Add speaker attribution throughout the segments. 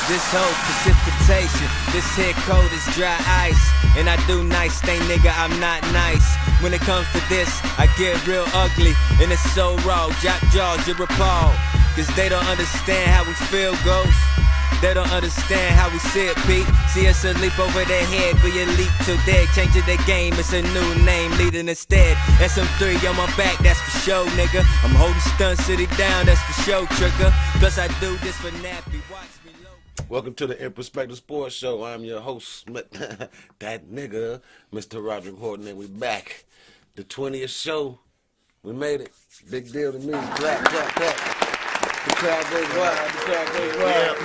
Speaker 1: This whole precipitation, this here cold is dry ice. And I do nice thing, nigga, I'm not nice. When it comes to this, I get real ugly. And it's so raw, jack jaws, you're appalled. Cause they don't understand how we feel, ghost. They don't understand how we see it, Pete. See us a leap over their head, but you leap till dead. Changing the game, it's a new name, leading instead. SM3 on my back, that's for sure, nigga. I'm holding Stunt City down, that's for sure, trigger. Plus I do this for Nappy, watch me low.
Speaker 2: Welcome to the In Perspective Sports Show. I'm your host, that nigga, Mr. Roderick Horton, and we back. The 20th show. We made it. Big deal to me. Clap, clap, clap. The crowd goes wild. The crowd goes wild.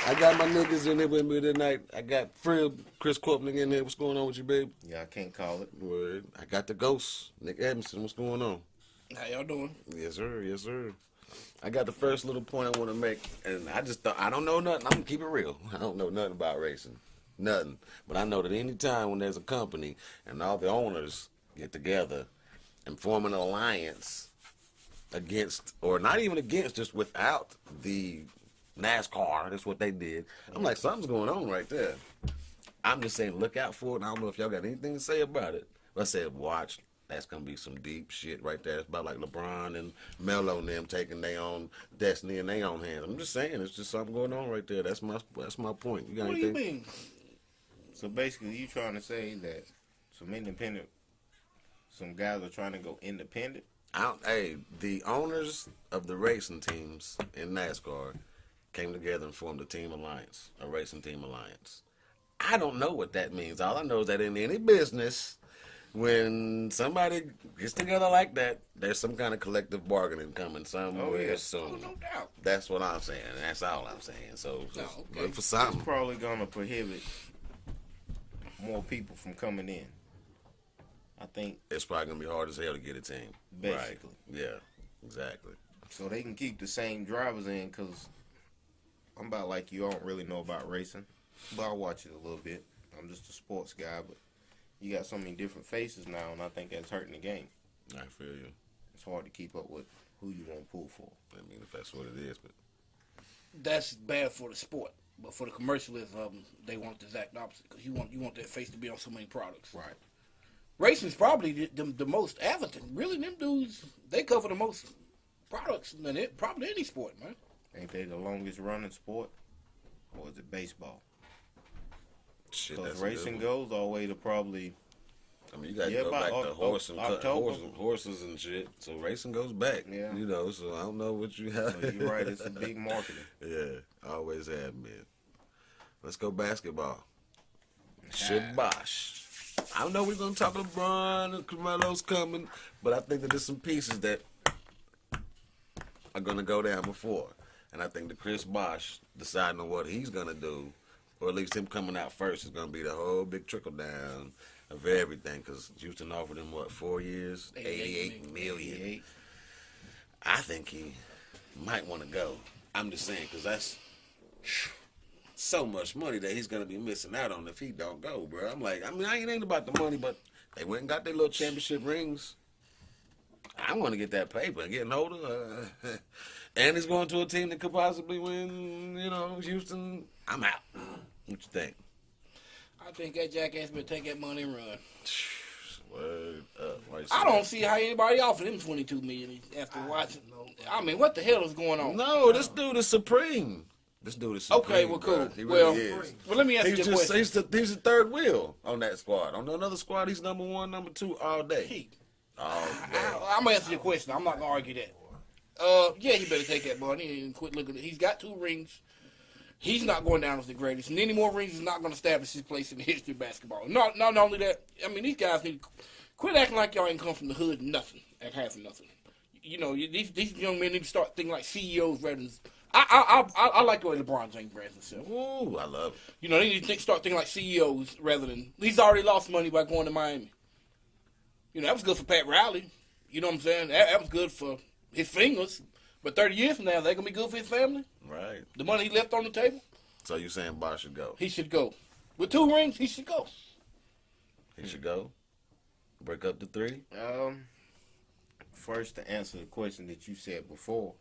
Speaker 2: I got my niggas in there with me tonight. I got Frill, Chris Copeland in here. What's going on with you, babe?
Speaker 3: Yeah, I can't call it.
Speaker 2: Word. I got the ghost, Nick Edmondson. What's going on?
Speaker 4: How y'all doing?
Speaker 2: Yes, sir. Yes, sir. I got the first little point I want to make, and I just thought, I don't know nothing. I'm going to keep it real. I don't know nothing about racing. Nothing. But I know that any time when there's a company and all the owners get together and form an alliance against, or not even against, just without the NASCAR, that's what they did. I'm like, something's going on right there. I'm just saying, look out for it. And I don't know if y'all got anything to say about it. But I said, watch. That's going to be some deep shit right there. It's about like LeBron and Melo and them taking their own destiny in their own hands. I'm just saying, it's just something going on right there. That's my point. You got
Speaker 4: What
Speaker 2: anything?
Speaker 4: do you mean?
Speaker 3: So basically, you trying to say that some guys are trying to go independent?
Speaker 2: Hey, the owners of the racing teams in NASCAR came together and formed a team alliance, a racing team alliance. I don't know what that means. All I know is that in any business, when somebody gets together like that, there's some kind of collective bargaining coming somewhere soon.
Speaker 4: Oh, no doubt.
Speaker 2: That's what I'm saying, and that's all I'm saying. So
Speaker 4: No,
Speaker 2: just
Speaker 4: okay.
Speaker 2: look for
Speaker 3: It's
Speaker 2: something.
Speaker 3: probably going to prohibit more people from coming in. I think
Speaker 2: It's probably gonna be hard as hell to get a team.
Speaker 3: Basically.
Speaker 2: Right. Yeah, exactly.
Speaker 3: so they can keep the same drivers in, because I'm about like you, I don't really know about racing, but I watch it a little bit. I'm just a sports guy, but you got so many different faces now, and I think that's hurting the game.
Speaker 2: I feel you.
Speaker 3: It's hard to keep up with who you want to pull for.
Speaker 2: I mean, if that's what it is, but
Speaker 4: That's bad for the sport, but for the commercialism, they want the exact opposite because you want that face to be on so many products.
Speaker 3: Right.
Speaker 4: Racing's probably the most avid. Really, them dudes they cover the most products than probably any sport, man.
Speaker 3: Ain't they the longest running sport? Or is it baseball?
Speaker 2: shit,
Speaker 3: Because
Speaker 2: that's a good
Speaker 3: racing
Speaker 2: one.
Speaker 3: goes all the way to probably,
Speaker 2: I mean, you got to
Speaker 3: Yeah,
Speaker 2: go
Speaker 3: about
Speaker 2: back to
Speaker 3: October.
Speaker 2: horses and shit. So racing goes back.
Speaker 3: Yeah.
Speaker 2: You know, so I don't know what you have.
Speaker 3: so you're right, it's a big marketing.
Speaker 2: Yeah, always have been. Let's go basketball. Shabash. I know we're going to talk LeBron and Carmelo's coming, but I think that there's some pieces that are going to go down before. And I think that Chris Bosh deciding on what he's going to do, or at least him coming out first, is going to be the whole big trickle down of everything. Because Houston offered him, 4 years? $88 million.
Speaker 3: 88.
Speaker 2: I think he might want to go. I'm just saying, because that's so much money that he's going to be missing out on if he don't go, bro. I'm like, I ain't about the money, but they went and got their little championship rings. I want to get that paper. Getting older. And he's going to a team that could possibly win, Houston. I'm out. What you think?
Speaker 4: I think that jackass better take that money and run.
Speaker 2: Word up. Why you say
Speaker 4: I don't
Speaker 2: that?
Speaker 4: see how anybody offered him $22 million after watching. I mean, what the hell is going on?
Speaker 2: No, this dude is supreme. This dude is supreme.
Speaker 4: Okay, well, cool.
Speaker 2: Bro. He
Speaker 4: Well,
Speaker 2: really is.
Speaker 4: well, let me ask you a question.
Speaker 2: He's the third wheel on that squad. On another squad, he's number one, number two all day. All day.
Speaker 4: I'm gonna answer your question. I'm not gonna argue that. Yeah, he better take that money and quit looking. He's got 2 rings. He's not going down as the greatest, and any more rings is not going to establish his place in the history of basketball. Not only that, I mean, these guys need to quit acting like y'all ain't come from the hood and nothing, and half nothing. These young men need to start thinking like CEOs rather than. I like the way LeBron James brands himself.
Speaker 2: Ooh, I love it.
Speaker 4: They need to start thinking like CEOs rather than. He's already lost money by going to Miami. That was good for Pat Riley. You know what I'm saying? That was good for his fingers. But 30 years from now, they're going to be good for his family?
Speaker 2: Right.
Speaker 4: The money he left on the table?
Speaker 2: So you saying Bosh should go?
Speaker 4: He should go. With 2 rings, he should go.
Speaker 2: He should go? Break up to 3?
Speaker 3: First, to answer the question that you said before,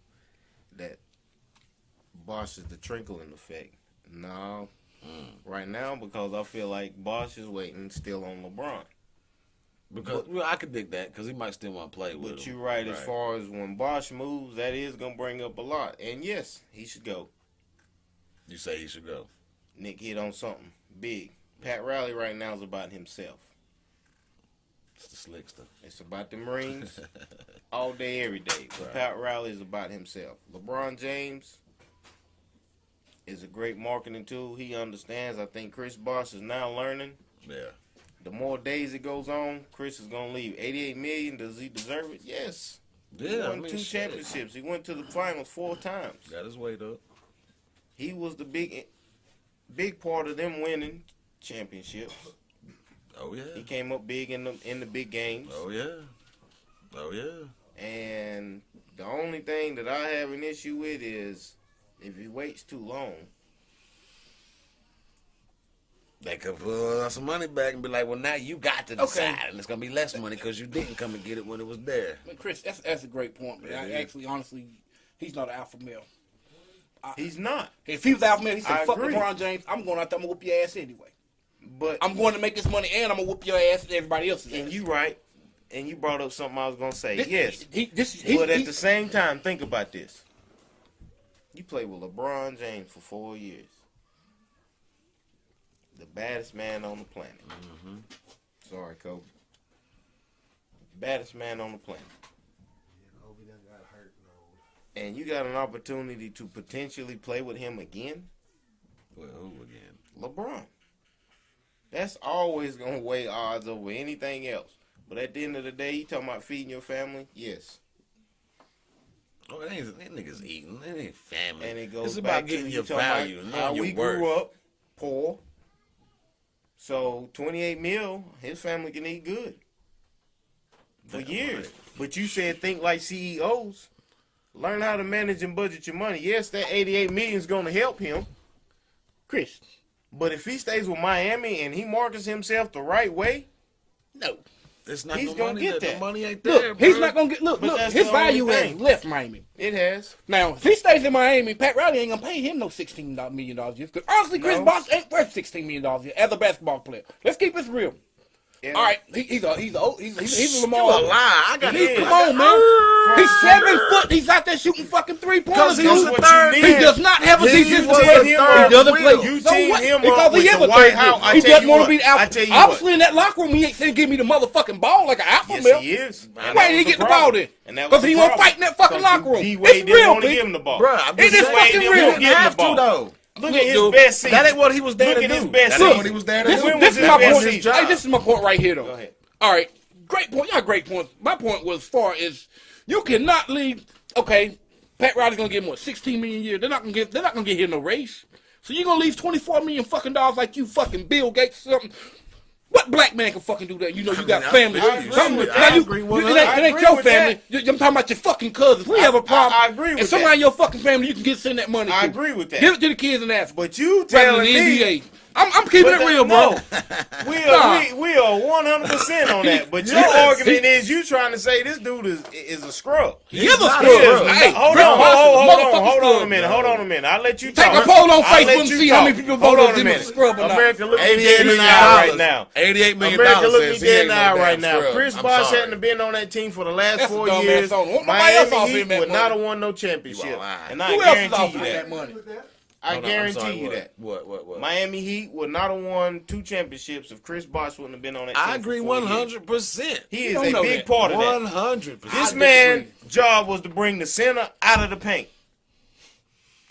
Speaker 3: that Bosh is the trickling effect. No. Right now, because I feel like Bosh is waiting still on LeBron.
Speaker 2: Because well, I could dig that because he might still want to play with him.
Speaker 3: But you're right, as far as when Bosh moves, that is going to bring up a lot. And yes, he should go.
Speaker 2: You say he should go.
Speaker 3: Nick hit on something big. Pat Riley right now is about himself.
Speaker 2: It's the slickster.
Speaker 3: It's about the Marines all day, every day. But Pat Riley is about himself. LeBron James is a great marketing tool. He understands. I think Chris Bosh is now learning.
Speaker 2: Yeah.
Speaker 3: The more days it goes on, Chris is going to leave. $88 million, does he deserve it? Yes.
Speaker 2: Yeah,
Speaker 3: He won 2 championships. He went to the finals 4 times.
Speaker 2: Got his weight up.
Speaker 3: He was the big part of them winning championships.
Speaker 2: Oh yeah.
Speaker 3: He came up big in the big games.
Speaker 2: Oh yeah. Oh yeah.
Speaker 3: And the only thing that I have an issue with is if he waits too long.
Speaker 2: They could pull some money back and be like, well, now you got to decide. And it's going to be less money because you didn't come and get it when it was there.
Speaker 4: I mean, Chris, that's a great point. Man. I actually, honestly, he's not an alpha male.
Speaker 3: He's not.
Speaker 4: If he was alpha male, he said,
Speaker 3: I
Speaker 4: fuck
Speaker 3: agree.
Speaker 4: LeBron James, I'm going out there, I'm going to whoop your ass anyway.
Speaker 3: But
Speaker 4: I'm going to make this money and I'm going to whoop your ass and everybody else's ass.
Speaker 3: and you right. And you brought up something I was going to say.
Speaker 4: This-
Speaker 3: Yes.
Speaker 4: he-
Speaker 3: But at the same time, think about this. You played with LeBron James for 4 years. The baddest man on the planet.
Speaker 2: Mm-hmm.
Speaker 3: Sorry, Kobe. Baddest man on the planet.
Speaker 5: Kobe done got hurt and old.
Speaker 3: And you got an opportunity to potentially play with him again.
Speaker 2: Well, who again?
Speaker 3: LeBron. That's always going to weigh odds over anything else. But at the end of the day, you talking about feeding your family? Yes.
Speaker 2: Oh, that niggas eating. That ain't family.
Speaker 3: And it goes
Speaker 2: it's
Speaker 3: back
Speaker 2: about getting
Speaker 3: to
Speaker 2: your
Speaker 3: you talking about
Speaker 2: value,
Speaker 3: how
Speaker 2: knowing your
Speaker 3: we
Speaker 2: worth.
Speaker 3: grew up poor. So 28 mil, his family can eat good for
Speaker 2: Damn
Speaker 3: years.
Speaker 2: right.
Speaker 3: But you said think like CEOs. Learn how to manage and budget your money. Yes, that 88 million is going to help him.
Speaker 4: Chris,
Speaker 3: But if he stays with Miami and he markets himself the right way,
Speaker 4: no.
Speaker 2: It's not
Speaker 3: He's
Speaker 2: the
Speaker 3: gonna
Speaker 2: money
Speaker 3: get
Speaker 2: that.
Speaker 3: that.
Speaker 2: The money ain't there,
Speaker 4: Look, he's
Speaker 2: bro.
Speaker 4: not going to get, look,
Speaker 3: But that's
Speaker 4: his
Speaker 3: the only
Speaker 4: value has
Speaker 3: thing.
Speaker 4: left Miami.
Speaker 3: it has.
Speaker 4: Now, if he stays in Miami, Pat Riley ain't going to pay him no $16 million a year. Because honestly, Chris
Speaker 3: No.
Speaker 4: Bosh ain't worth $16 million a year as a basketball player. Let's keep this real.
Speaker 3: Yeah.
Speaker 4: All right, he's a
Speaker 2: You
Speaker 4: Lamar.
Speaker 2: a lie. I got
Speaker 3: Yeah.
Speaker 4: Come on, man. He's 7 foot. He's out there shooting fucking 3-pointers.
Speaker 2: Because he was
Speaker 4: dude.
Speaker 2: the
Speaker 3: what you
Speaker 2: third.
Speaker 3: need.
Speaker 4: He does not have a
Speaker 2: He
Speaker 4: decent
Speaker 2: was
Speaker 4: player.
Speaker 2: the
Speaker 4: He
Speaker 2: third
Speaker 4: doesn't play.
Speaker 2: wheel.
Speaker 3: You
Speaker 4: So
Speaker 3: team
Speaker 4: what?
Speaker 3: him
Speaker 4: Because
Speaker 3: up
Speaker 4: he
Speaker 3: with
Speaker 4: is
Speaker 3: the
Speaker 4: a
Speaker 3: White
Speaker 4: third
Speaker 3: House.
Speaker 4: wheel.
Speaker 3: I
Speaker 4: He
Speaker 3: tell
Speaker 4: doesn't
Speaker 3: you
Speaker 4: want
Speaker 3: what.
Speaker 4: to be the
Speaker 3: I
Speaker 4: alpha.
Speaker 3: tell you
Speaker 4: Obviously,
Speaker 3: what.
Speaker 4: in that locker room, he ain't saying give me the motherfucking ball like an alpha
Speaker 3: Yes,
Speaker 4: male.
Speaker 3: he is. And
Speaker 4: Why
Speaker 3: that
Speaker 4: did he
Speaker 3: was
Speaker 4: get the
Speaker 3: problem.
Speaker 4: ball then?
Speaker 3: And that was
Speaker 4: Because
Speaker 3: the
Speaker 4: he won't
Speaker 3: problem.
Speaker 4: fight in that fucking
Speaker 3: Because
Speaker 4: locker room.
Speaker 3: D-Wade
Speaker 4: It's
Speaker 3: didn't
Speaker 4: real,
Speaker 3: want to
Speaker 4: Pete.
Speaker 3: give him the ball.
Speaker 2: Bro, I'm
Speaker 4: It
Speaker 2: just
Speaker 4: is
Speaker 2: saying.
Speaker 4: fucking
Speaker 3: He
Speaker 4: real.
Speaker 3: didn't give him
Speaker 2: have
Speaker 3: the ball.
Speaker 2: to though.
Speaker 3: Look
Speaker 4: Look,
Speaker 3: at his
Speaker 4: dude,
Speaker 3: best season.
Speaker 2: That ain't what he was there
Speaker 3: Look
Speaker 2: to
Speaker 3: at
Speaker 2: do.
Speaker 3: his best
Speaker 2: That ain't
Speaker 3: season.
Speaker 2: what he was there to
Speaker 4: This,
Speaker 2: do.
Speaker 3: When
Speaker 4: this
Speaker 3: was
Speaker 4: is
Speaker 3: his
Speaker 4: my
Speaker 3: best
Speaker 4: point.
Speaker 3: season?
Speaker 4: Hey, this is my point right here, though.
Speaker 3: Go ahead.
Speaker 4: All right, great point. Y'all great points. My point was as far as you cannot leave. Okay, Pat Riley's gonna give him what, 16 million a year. They're not gonna get him no raise. So you're gonna leave 24 million fucking dollars like you fucking Bill Gates or something. What black man can fucking do that? You know you got
Speaker 2: I
Speaker 4: family.
Speaker 2: feel you. I agree with
Speaker 4: It
Speaker 2: that.
Speaker 4: ain't your family. I'm talking about your fucking cousins. We have a problem.
Speaker 3: I agree with
Speaker 4: and somebody
Speaker 3: that.
Speaker 4: in your fucking family you can send that money to.
Speaker 3: I agree with that.
Speaker 4: Give it to the kids and ask.
Speaker 3: But you
Speaker 4: Rather
Speaker 3: telling
Speaker 4: than the
Speaker 3: me
Speaker 4: NBA. I'm keeping it real, bro.
Speaker 3: We
Speaker 4: Nah.
Speaker 3: we are 100% on that. But your
Speaker 2: Yes.
Speaker 3: argument is you trying to say this dude is a scrub.
Speaker 4: He is a
Speaker 2: not
Speaker 4: scrub.
Speaker 2: a scrub.
Speaker 4: Hey,
Speaker 3: hold
Speaker 4: Chris
Speaker 3: on,
Speaker 4: Bosh is a
Speaker 3: hold
Speaker 4: motherfucking
Speaker 3: on a
Speaker 4: scrub.
Speaker 3: minute. Hold on a minute. I'll let you
Speaker 4: Take
Speaker 3: talk.
Speaker 4: a poll on
Speaker 3: I'll
Speaker 4: Facebook
Speaker 3: let
Speaker 4: and
Speaker 3: you
Speaker 4: see how
Speaker 3: talk.
Speaker 4: many people
Speaker 3: Hold
Speaker 4: voted
Speaker 3: on a
Speaker 4: him as a
Speaker 3: minute.
Speaker 4: scrub or not.
Speaker 3: America, look me
Speaker 2: $88
Speaker 3: dead in the
Speaker 2: million
Speaker 3: eye right now.
Speaker 2: $88 million
Speaker 3: America, look me
Speaker 2: says he
Speaker 3: dead in
Speaker 2: ain't
Speaker 3: the
Speaker 2: no
Speaker 3: eye
Speaker 2: damn
Speaker 3: right now.
Speaker 2: scrub.
Speaker 3: Chris
Speaker 2: I'm
Speaker 3: Bosh
Speaker 2: sorry.
Speaker 3: hadn't been on that team for the last
Speaker 4: That's a
Speaker 3: 4
Speaker 4: dumbass
Speaker 3: years.
Speaker 4: song. Won't nobody else
Speaker 3: Miami
Speaker 4: offer him
Speaker 3: Heat
Speaker 4: that
Speaker 3: would
Speaker 4: money?
Speaker 3: not have won no championship.
Speaker 2: You are lying.
Speaker 3: And I
Speaker 4: Who else is
Speaker 3: guarantee
Speaker 4: offering
Speaker 3: you
Speaker 4: that
Speaker 3: that.
Speaker 4: money?
Speaker 3: I
Speaker 2: Hold on, I'm
Speaker 3: guarantee
Speaker 2: sorry,
Speaker 3: you
Speaker 2: what?
Speaker 3: that.
Speaker 2: What?
Speaker 3: Miami Heat would not have won 2 championships if Chris Bosh wouldn't have been on that team.
Speaker 2: I agree
Speaker 3: for 4 years.
Speaker 2: 100%.
Speaker 3: He
Speaker 4: You
Speaker 3: is
Speaker 4: don't
Speaker 3: a
Speaker 4: know
Speaker 3: big
Speaker 4: that.
Speaker 3: part of that.
Speaker 2: 100%.
Speaker 3: This
Speaker 4: I
Speaker 3: man's
Speaker 4: disagree.
Speaker 3: job was to bring the center out of the paint.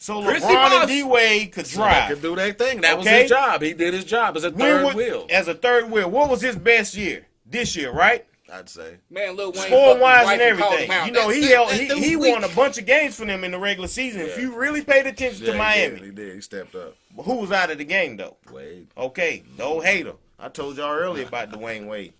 Speaker 3: So
Speaker 4: Chrissy
Speaker 3: LeBron
Speaker 4: Bosh.
Speaker 3: and D-Wade could
Speaker 2: They
Speaker 3: drive.
Speaker 2: could do their thing. That was
Speaker 3: Okay.
Speaker 2: his job. He did his job as a third wheel.
Speaker 3: As a third wheel. What was his best year? This year, right?
Speaker 2: I'd say.
Speaker 4: Man, Lil Wayne
Speaker 3: Scoring
Speaker 4: fucked
Speaker 3: wise
Speaker 4: his
Speaker 3: and
Speaker 4: wife called
Speaker 3: everything.
Speaker 4: him out.
Speaker 3: You know, he
Speaker 4: That
Speaker 3: won a
Speaker 4: weak.
Speaker 3: bunch of games for them in the regular season. If
Speaker 2: Yeah.
Speaker 3: you really paid attention to Miami.
Speaker 2: He did. He stepped up.
Speaker 3: Who was out of the game, though?
Speaker 2: Wade.
Speaker 3: Okay, the old hater. I told y'all earlier about Dwayne Wade.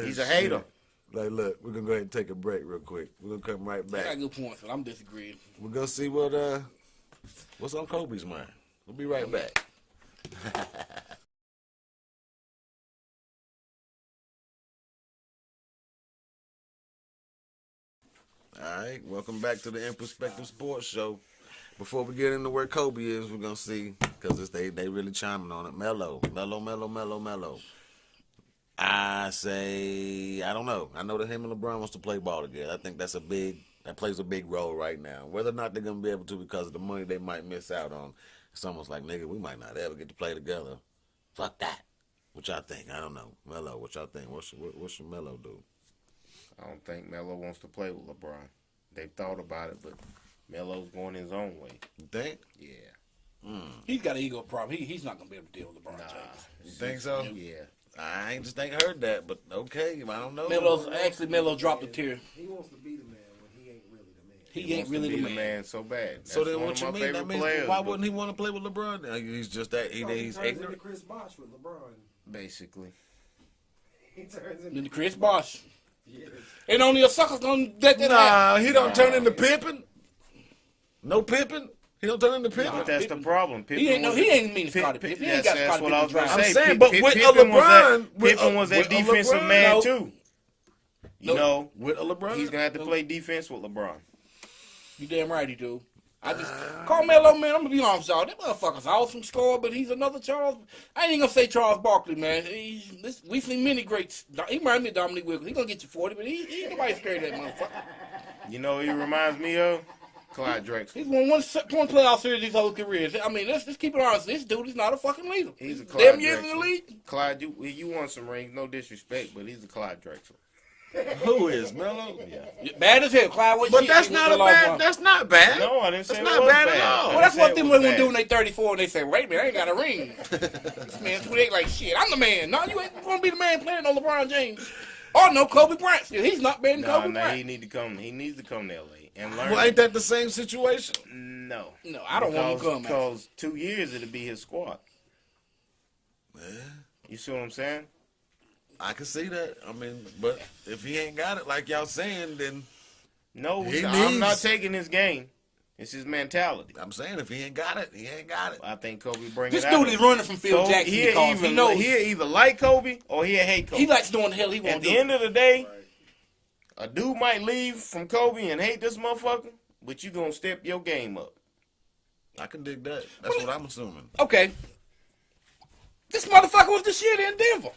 Speaker 3: He's a hater.
Speaker 5: Like, look, we're gonna go ahead and take a break real quick. We're gonna come right
Speaker 4: I
Speaker 5: back.
Speaker 4: got good points, but I'm disagreeing.
Speaker 5: We're gonna see what's on Kobe's mind. We'll be right back.
Speaker 2: All right, welcome back to the In Perspective Sports Show. before we get into where Kobe is, we're gonna see because they really chiming on it. Melo. I say I don't know. I know that him and LeBron wants to play ball together. I think that plays a big role right now. Whether or not they're gonna be able to because of the money they might miss out on, it's almost like nigga, we might not ever get to play together. Fuck that. What y'all think? I don't know. Melo, what y'all think? What's your Melo do?
Speaker 3: I don't think Melo wants to play with LeBron. They've thought about it, but Melo's going his own way.
Speaker 2: You think?
Speaker 3: Yeah.
Speaker 4: He's got an ego problem. He's not gonna be able to deal with LeBron James.
Speaker 2: You think so?
Speaker 3: Yeah.
Speaker 2: I ain't heard that, but okay, I don't know.
Speaker 4: Melo dropped a tear.
Speaker 6: He wants to be the man when he ain't really the man.
Speaker 4: He ain't really
Speaker 3: Be
Speaker 4: the man.
Speaker 3: so bad.
Speaker 2: So
Speaker 3: That's
Speaker 2: then,
Speaker 3: one
Speaker 2: what
Speaker 3: of
Speaker 2: you
Speaker 3: my
Speaker 2: mean?
Speaker 3: favorite
Speaker 2: That means
Speaker 3: players,
Speaker 2: why
Speaker 3: but
Speaker 2: wouldn't he want to play with LeBron? He's just that
Speaker 6: He
Speaker 2: he's
Speaker 6: turns into
Speaker 2: ignorant.
Speaker 6: Chris Bosh with LeBron.
Speaker 3: basically.
Speaker 6: He turns into
Speaker 4: Then the Chris Bosh.
Speaker 6: yes.
Speaker 4: And only a sucker's gonna let that happen.
Speaker 2: Nah, he don't turn into Pippen. No Pippen. He don't turn into Pippen.
Speaker 3: But that's the problem.
Speaker 4: He ain't mean to Scottie Pippen. He ain't got
Speaker 3: That's
Speaker 4: Scottie
Speaker 3: what I was
Speaker 4: Pippen
Speaker 3: going to
Speaker 4: drive.
Speaker 3: say.
Speaker 2: I'm saying, but with a LeBron,
Speaker 3: Pippen was that
Speaker 2: with a
Speaker 3: defensive
Speaker 2: LeBron,
Speaker 3: man
Speaker 4: no.
Speaker 3: too. You
Speaker 4: No.
Speaker 3: know,
Speaker 2: With a LeBron,
Speaker 3: he's gonna have to play defense with LeBron.
Speaker 4: You damn right he do. I just Carmelo, man. I'm gonna be honest, y'all. That motherfucker's awesome scorer, but he's another Charles. I ain't even gonna say Charles Barkley, man. We've seen many greats. He reminds me of Dominique Wilkins. He gonna get you 40, but he ain't nobody scared of that motherfucker.
Speaker 3: You know who he reminds me of? Clyde Drexler.
Speaker 4: He's won one playoff series his whole career. I mean, let's keep it honest. This dude is not a fucking leader.
Speaker 3: He's a
Speaker 4: Damn
Speaker 3: Clyde
Speaker 4: years in the
Speaker 3: Drexler.
Speaker 4: league.
Speaker 3: Clyde, you won some rings. No disrespect, but he's a Clyde Drexler.
Speaker 2: who is Melo?
Speaker 4: Bad as hell, Clyde. What
Speaker 2: But
Speaker 4: shit
Speaker 2: that's
Speaker 4: he
Speaker 2: not
Speaker 4: was
Speaker 2: a
Speaker 4: the last
Speaker 2: bad.
Speaker 4: one.
Speaker 2: That's not bad.
Speaker 3: No, I didn't say
Speaker 2: That's
Speaker 3: it
Speaker 2: not
Speaker 3: was
Speaker 2: bad at
Speaker 3: bad.
Speaker 2: all.
Speaker 4: Well, that's
Speaker 3: I
Speaker 4: what
Speaker 3: didn't
Speaker 4: them
Speaker 3: say it was
Speaker 4: women do when
Speaker 3: bad.
Speaker 4: they 34 and they say, wait a minute, I ain't got a ring. This man, they like, shit, I'm the man. No, you ain't gonna be the man playing on LeBron James. Or no Kobe Bryant still. He's not better than Kobe
Speaker 3: He
Speaker 4: Bryant.
Speaker 3: needs to come to LA and learn.
Speaker 2: Well, ain't that the same situation?
Speaker 3: No.
Speaker 4: No, I don't want him to come, man.
Speaker 3: Because 2 years it'll be his squad. You see what I'm saying?
Speaker 2: I can see that. I mean, but if he ain't got it like y'all saying, then
Speaker 3: No,
Speaker 2: He
Speaker 3: I'm not
Speaker 2: needs-
Speaker 3: taking his game. It's his mentality.
Speaker 2: I'm saying if he ain't got it, he ain't got it.
Speaker 3: I think Kobe bring
Speaker 4: This
Speaker 3: it out.
Speaker 4: dude is running from Phil
Speaker 3: Kobe,
Speaker 4: Jackson because he knows
Speaker 3: he'll either like Kobe or he'll hate Kobe.
Speaker 4: he likes doing the hell he
Speaker 3: At
Speaker 4: wants to
Speaker 3: the
Speaker 4: do.
Speaker 3: end of the day, a dude might leave from Kobe and hate this motherfucker, but you gonna step your game up.
Speaker 2: I can dig that. That's what I'm assuming.
Speaker 4: Okay. This motherfucker was the shit in Denver.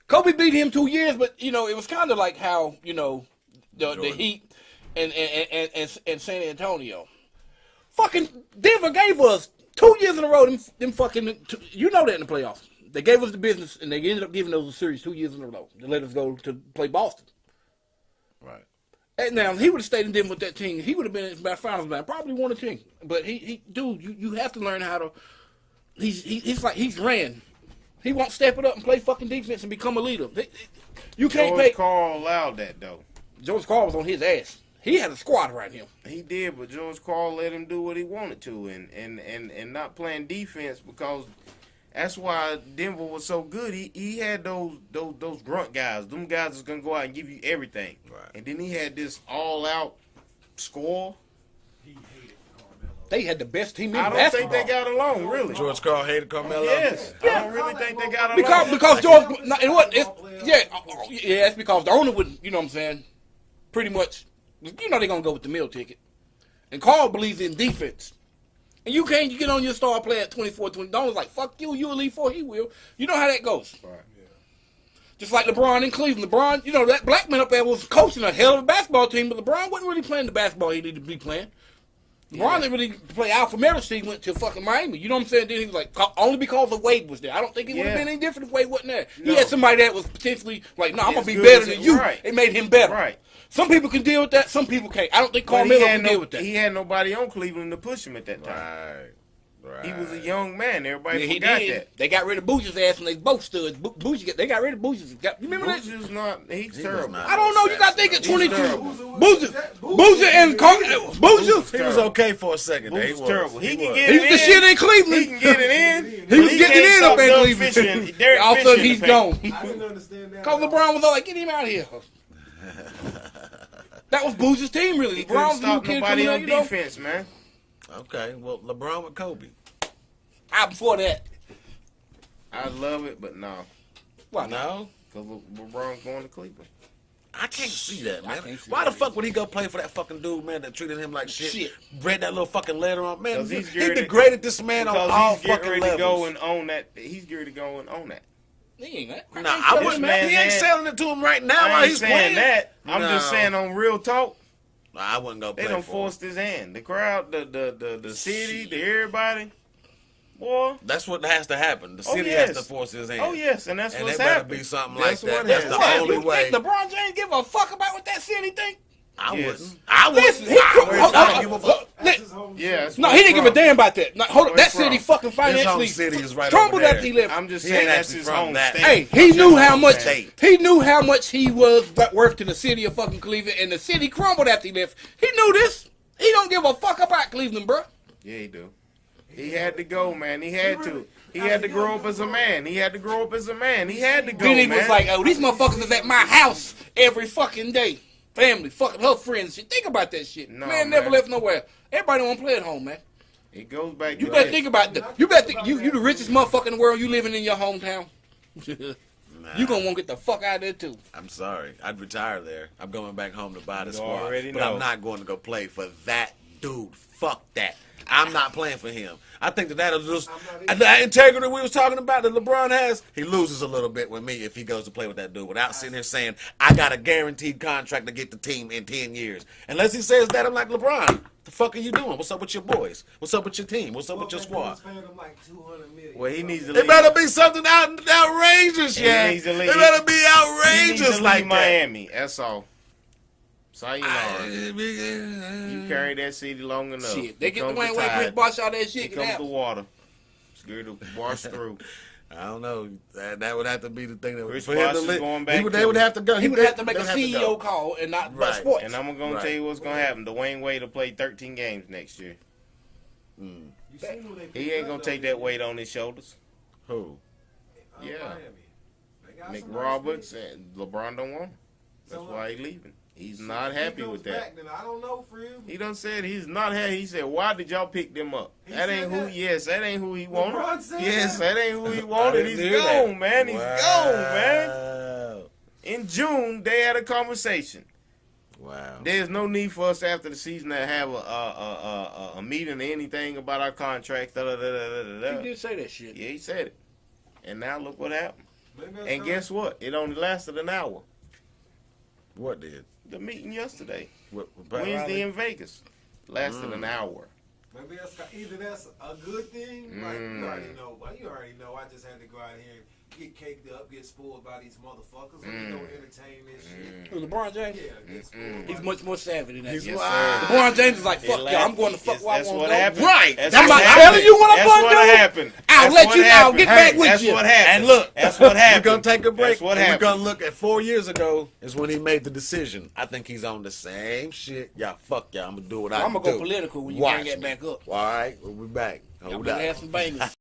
Speaker 4: Kobe beat him 2 years, but, it was kind of like how, the
Speaker 2: Jordan.
Speaker 4: Heat and San Antonio. Fucking Denver gave us 2 years in a row, them fucking, you know that in the playoffs. They gave us the business, and they ended up giving us a series 2 years in a row. They let us go to play Boston.
Speaker 2: Right.
Speaker 4: And now, if he would have stayed in Denver with that team, he would have been in the finals man, probably won a team. But dude, you have to learn how to. He's ran. He won't step it up and play fucking defense and become a leader. You can't
Speaker 3: George
Speaker 4: pay.
Speaker 3: Karl allowed that though.
Speaker 4: George Karl was on his ass. He had a squad around him.
Speaker 3: He did, but George Karl let him do what he wanted to, and not playing defense because that's why Denver was so good. He had those grunt guys. Them guys is gonna go out and give you everything.
Speaker 2: Right.
Speaker 3: And then he had this all out score.
Speaker 6: He hated Carmelo.
Speaker 4: They had the best team in
Speaker 3: I don't
Speaker 4: basketball.
Speaker 3: think they got along really.
Speaker 2: George Karl hated Carmelo.
Speaker 3: Yes, I don't really think they got along.
Speaker 4: because George. No, it what? Yeah. It's because the owner would. You know what I'm saying? Pretty much. They're gonna go with the meal ticket. And Carl believes in defense. And you can't get on your star player at 24, 20. Donald's like, fuck you, you'll leave for he will. You know how that goes.
Speaker 3: Right.
Speaker 4: Just like LeBron in Cleveland. LeBron, that black man up there was coaching a hell of a basketball team, but LeBron wasn't really playing the basketball he needed to be playing. LeBron didn't really play alpha male. He went to fucking Miami. You know what I'm saying? Then he was like, only because of Wade was there. I don't think he would have
Speaker 3: Yeah.
Speaker 4: been any different if Wade wasn't there.
Speaker 3: No.
Speaker 4: He had somebody that was potentially like, no, I'm going
Speaker 3: As
Speaker 4: to be
Speaker 3: good
Speaker 4: better
Speaker 3: as
Speaker 4: than
Speaker 3: it-
Speaker 4: you.
Speaker 3: right.
Speaker 4: It made him better.
Speaker 3: Right.
Speaker 4: Some people can deal with that. Some people can't. I don't think
Speaker 3: But
Speaker 4: Carmelo can deal with that.
Speaker 3: he had nobody on Cleveland to push him at that time.
Speaker 2: Right. Right.
Speaker 3: He was a young man. Everybody
Speaker 4: Yeah, he
Speaker 3: forgot
Speaker 4: did.
Speaker 3: that.
Speaker 4: They got rid of Boogie's ass and they both stood. They got rid of Boogie's. You remember that?
Speaker 3: Boogie's not. He's
Speaker 2: He
Speaker 3: terrible.
Speaker 2: was not.
Speaker 4: I don't know. You got to think at 22.
Speaker 3: terrible.
Speaker 4: Boozer and Boozer.
Speaker 2: He was okay for a second.
Speaker 3: Boogie's
Speaker 2: He was
Speaker 3: terrible. He can
Speaker 2: was.
Speaker 3: get
Speaker 4: He
Speaker 3: it
Speaker 4: was the
Speaker 3: in.
Speaker 4: shit in Cleveland.
Speaker 3: He can get it in.
Speaker 4: He was getting it in up in
Speaker 3: Fishing,
Speaker 4: Cleveland.
Speaker 3: Derek
Speaker 4: All of a sudden,
Speaker 3: Fisher in
Speaker 4: he's
Speaker 3: the
Speaker 4: gone.
Speaker 3: paint.
Speaker 6: I didn't understand that.
Speaker 4: Because LeBron was all like, get him out of here. That was Boozer's team, really.
Speaker 3: He couldn't
Speaker 4: LeBron
Speaker 3: stop
Speaker 4: kid
Speaker 3: nobody
Speaker 4: coming
Speaker 3: on
Speaker 4: out, you know.
Speaker 3: defense, man.
Speaker 2: Okay. Well, LeBron with Kobe.
Speaker 4: Before that.
Speaker 3: I love it, but no.
Speaker 4: Why not?
Speaker 2: No.
Speaker 3: Because LeBron's going to Cleveland.
Speaker 2: I can't see that, man.
Speaker 4: can't see
Speaker 2: Why
Speaker 4: that
Speaker 2: the fuck would he go play for that fucking dude, man, that treated him like shit? Read that little fucking letter on, man.
Speaker 3: 'Cause
Speaker 2: He
Speaker 3: he's geared
Speaker 2: degraded this man on
Speaker 3: Because
Speaker 2: all
Speaker 3: he's getting
Speaker 2: fucking
Speaker 3: ready
Speaker 2: levels.
Speaker 3: to go and own that. He's geared to go and own that.
Speaker 4: He ain't that.
Speaker 2: Nah, I wouldn't.
Speaker 3: man's
Speaker 2: He ain't
Speaker 3: hand-
Speaker 2: selling it to him right now
Speaker 3: I
Speaker 2: while
Speaker 3: ain't
Speaker 2: he's
Speaker 3: saying
Speaker 2: playing.
Speaker 3: that. I'm just
Speaker 2: No.
Speaker 3: saying on real talk.
Speaker 2: I wouldn't go play
Speaker 3: They done
Speaker 2: for
Speaker 3: forced
Speaker 2: him.
Speaker 3: his hand. The crowd, the city, the everybody. Boy.
Speaker 2: That's what has to happen. The
Speaker 3: Oh,
Speaker 2: city
Speaker 3: yes.
Speaker 2: has to force his hand.
Speaker 3: Oh yes, and that's
Speaker 2: And
Speaker 3: what's
Speaker 2: it better
Speaker 3: happening.
Speaker 2: be something
Speaker 3: That's
Speaker 2: like that.
Speaker 3: what
Speaker 2: That's
Speaker 3: happened.
Speaker 2: the
Speaker 4: What,
Speaker 2: only
Speaker 4: you
Speaker 2: way.
Speaker 4: think LeBron James give a fuck about what that city think?
Speaker 2: I
Speaker 3: Yes.
Speaker 2: wouldn't. I wouldn't.
Speaker 4: Listen, he
Speaker 2: I wouldn't. I don't give a fuck.
Speaker 6: That's his home
Speaker 3: Yeah.
Speaker 6: city.
Speaker 4: No, he didn't give a damn about that. No, hold on,
Speaker 3: Where
Speaker 4: that
Speaker 3: he from?
Speaker 4: city fucking
Speaker 2: His home
Speaker 4: financially
Speaker 2: city is right
Speaker 4: crumbled
Speaker 2: over
Speaker 4: after he
Speaker 2: there.
Speaker 4: left.
Speaker 3: I'm just
Speaker 2: He
Speaker 3: saying
Speaker 2: ain't
Speaker 3: that's
Speaker 2: actually
Speaker 3: his
Speaker 2: from
Speaker 3: home
Speaker 2: that.
Speaker 3: state.
Speaker 4: Hey, he knew how much
Speaker 2: State.
Speaker 4: he knew how much he was worth to the city of fucking Cleveland, and the city crumbled after he left. He knew this. He don't give a fuck about Cleveland, bro.
Speaker 3: Yeah, he do. He had to go, man. He had to. He had to grow up as a man. He had to grow up as a man. He had to go,
Speaker 4: Then he
Speaker 3: man.
Speaker 4: was like, "Oh, these motherfuckers is at my house every fucking day. Family, fucking her friends. Shit. Think about that shit.
Speaker 3: No,
Speaker 4: man never
Speaker 3: man.
Speaker 4: left nowhere. Everybody want to play at home, man.
Speaker 3: It goes back.
Speaker 4: You
Speaker 3: to
Speaker 4: better
Speaker 3: this.
Speaker 4: think about that. You better think you the richest motherfucker in the world. You living in your hometown. You gonna want to get the fuck out of there too.
Speaker 2: I'm sorry. I'd retire there. I'm going back home to buy the
Speaker 3: You
Speaker 2: squad.
Speaker 3: already
Speaker 2: But
Speaker 3: know.
Speaker 2: I'm not going to go play for that dude. Fuck that. I'm not playing for him. I think that'll lose. The integrity we was talking about that LeBron has, he loses a little bit with me if he goes to play with that dude without sitting here saying, I got a guaranteed contract to get the team in 10 years. Unless he says that, I'm like, LeBron, the fuck are you doing? What's up with your boys? What's up with your team? What's up with your squad?
Speaker 6: Paying him like $200 million.
Speaker 3: Well, he needs to
Speaker 2: It
Speaker 3: leave.
Speaker 2: better be something outrageous,
Speaker 3: He
Speaker 2: yeah.
Speaker 3: needs to
Speaker 2: It
Speaker 3: leave.
Speaker 2: better be
Speaker 3: He needs
Speaker 2: outrageous
Speaker 3: to
Speaker 2: like
Speaker 3: leave
Speaker 2: that.
Speaker 3: Miami. That's all. Sayonara. You
Speaker 2: You
Speaker 3: carry that city long enough.
Speaker 4: Shit, they
Speaker 3: Here
Speaker 4: get the
Speaker 3: comes
Speaker 4: Wayne Wade, Chris
Speaker 3: tide.
Speaker 4: Bosh all that
Speaker 3: Here
Speaker 4: shit. Get
Speaker 3: comes
Speaker 4: out.
Speaker 3: the water. Scared to wash through.
Speaker 2: I don't know. That would have to be the thing that
Speaker 3: Chris
Speaker 2: for him
Speaker 3: Bosh
Speaker 2: to
Speaker 3: is
Speaker 2: live.
Speaker 3: going back
Speaker 2: They
Speaker 3: to-
Speaker 2: would have to go.
Speaker 4: He would have to make a
Speaker 2: they'll have
Speaker 4: CEO
Speaker 2: go.
Speaker 4: call and not
Speaker 2: Right.
Speaker 4: sports.
Speaker 3: And I'm going to tell you what's going to happen. Dwayne Wade will play 13 games next year.
Speaker 6: You seen who they
Speaker 3: He ain't going to take that weight on his shoulders.
Speaker 2: Who?
Speaker 3: Yeah.
Speaker 6: Miami. They got
Speaker 3: Nick
Speaker 6: some
Speaker 3: Roberts
Speaker 6: nice
Speaker 3: and LeBron don't want him. That's
Speaker 6: So,
Speaker 3: why he leaving. He's
Speaker 6: pieces.
Speaker 3: not
Speaker 6: If he
Speaker 3: happy
Speaker 6: comes
Speaker 3: with that.
Speaker 6: back, then I don't know, Fred.
Speaker 3: He done said he's not happy. He said, "Why did y'all pick them up?
Speaker 6: He
Speaker 3: That
Speaker 6: said
Speaker 3: ain't who.
Speaker 6: that?
Speaker 3: Yes, that ain't who he wanted.
Speaker 6: LeBron said
Speaker 3: Yes,
Speaker 6: that?
Speaker 3: that ain't who he wanted. He's
Speaker 2: didn't hear that.
Speaker 3: gone, man. He's gone, man."
Speaker 2: Wow.
Speaker 3: In June, they had a conversation.
Speaker 2: Wow.
Speaker 3: There's no need for us after the season to have a meeting or anything about our contracts. Da, da, da, da, da, da.
Speaker 4: He did say that shit.
Speaker 3: Yeah, he said it. And now look what happened.
Speaker 6: Maybe that's
Speaker 3: And
Speaker 6: how-
Speaker 3: guess what? It only lasted an hour.
Speaker 2: What did?
Speaker 3: The meeting yesterday,
Speaker 2: What, Pat
Speaker 3: Wednesday
Speaker 2: Riley?
Speaker 3: in Vegas, lasted an hour.
Speaker 6: Maybe that's either that's a good thing. Like you already know. Well, you already know. I just had to go out here and get caked up, get spoiled by these motherfuckers. And you know, entertain this shit.
Speaker 4: Who, LeBron James?
Speaker 6: Yeah, get spoiled.
Speaker 4: He's
Speaker 6: by
Speaker 4: much more savvy than that.
Speaker 2: He's
Speaker 3: Yes,
Speaker 2: wild.
Speaker 3: sir.
Speaker 4: LeBron James is like, fuck
Speaker 3: It
Speaker 4: y'all, I'm going to
Speaker 3: lasted-
Speaker 4: fuck
Speaker 3: yes,
Speaker 4: where I
Speaker 3: that's
Speaker 4: want
Speaker 3: what
Speaker 4: to go.
Speaker 3: happened.
Speaker 2: Right.
Speaker 3: That's
Speaker 4: I'm
Speaker 3: what
Speaker 4: not
Speaker 3: happened.
Speaker 4: telling you what I'm
Speaker 3: That's
Speaker 4: gonna
Speaker 3: what
Speaker 4: do.
Speaker 3: happened.
Speaker 4: I'll
Speaker 3: That's
Speaker 4: let
Speaker 3: what
Speaker 4: you know.
Speaker 3: happened.
Speaker 4: Get back with
Speaker 3: That's
Speaker 4: you.
Speaker 3: what happened.
Speaker 2: And look,
Speaker 3: That's what
Speaker 2: we're
Speaker 3: happened.
Speaker 2: gonna take a break.
Speaker 3: That's what
Speaker 2: and
Speaker 3: happened.
Speaker 2: We're gonna look at 4 years ago is when he made the decision. I think he's on the same shit. Y'all, fuck y'all. I'm gonna do what I
Speaker 4: I'm
Speaker 2: do.
Speaker 4: gonna go political when you
Speaker 2: Watch
Speaker 4: bring that
Speaker 2: me.
Speaker 4: back up.
Speaker 2: All right, we'll be back.
Speaker 4: Y'all
Speaker 2: Hold
Speaker 4: better
Speaker 2: up.
Speaker 4: have some bangers.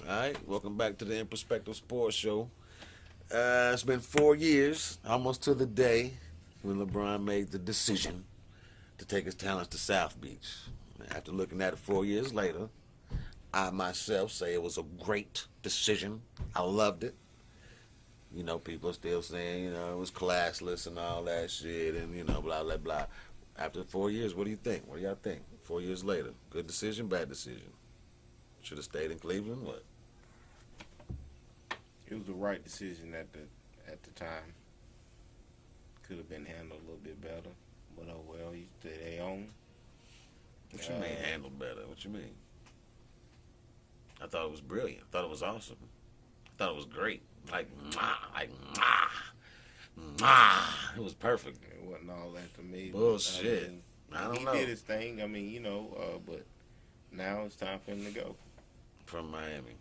Speaker 2: All right, welcome back to the In Perspective Sports Show. It's been 4 years, almost to the day, when LeBron made the decision to take his talents to South Beach. After looking at it 4 years later, I myself say it was a great decision. I loved it. You know, people are still saying, you know, it was classless and all that shit and, you know, blah, blah, blah. After 4 years, what do you think? What do y'all think? 4 years later, good decision, bad decision? Should have stayed in Cleveland, what?
Speaker 3: It was the right decision at the time. Could have been handled a little bit better, but oh well. He did their own.
Speaker 2: What you mean handle better? What you mean? I thought it was brilliant. I thought it was awesome. I thought it was great. Like, it was perfect.
Speaker 3: It wasn't all that to me.
Speaker 2: Bullshit. I don't
Speaker 3: he
Speaker 2: know.
Speaker 3: did his thing. I mean, you know, but now it's time for him to go.
Speaker 2: From Miami.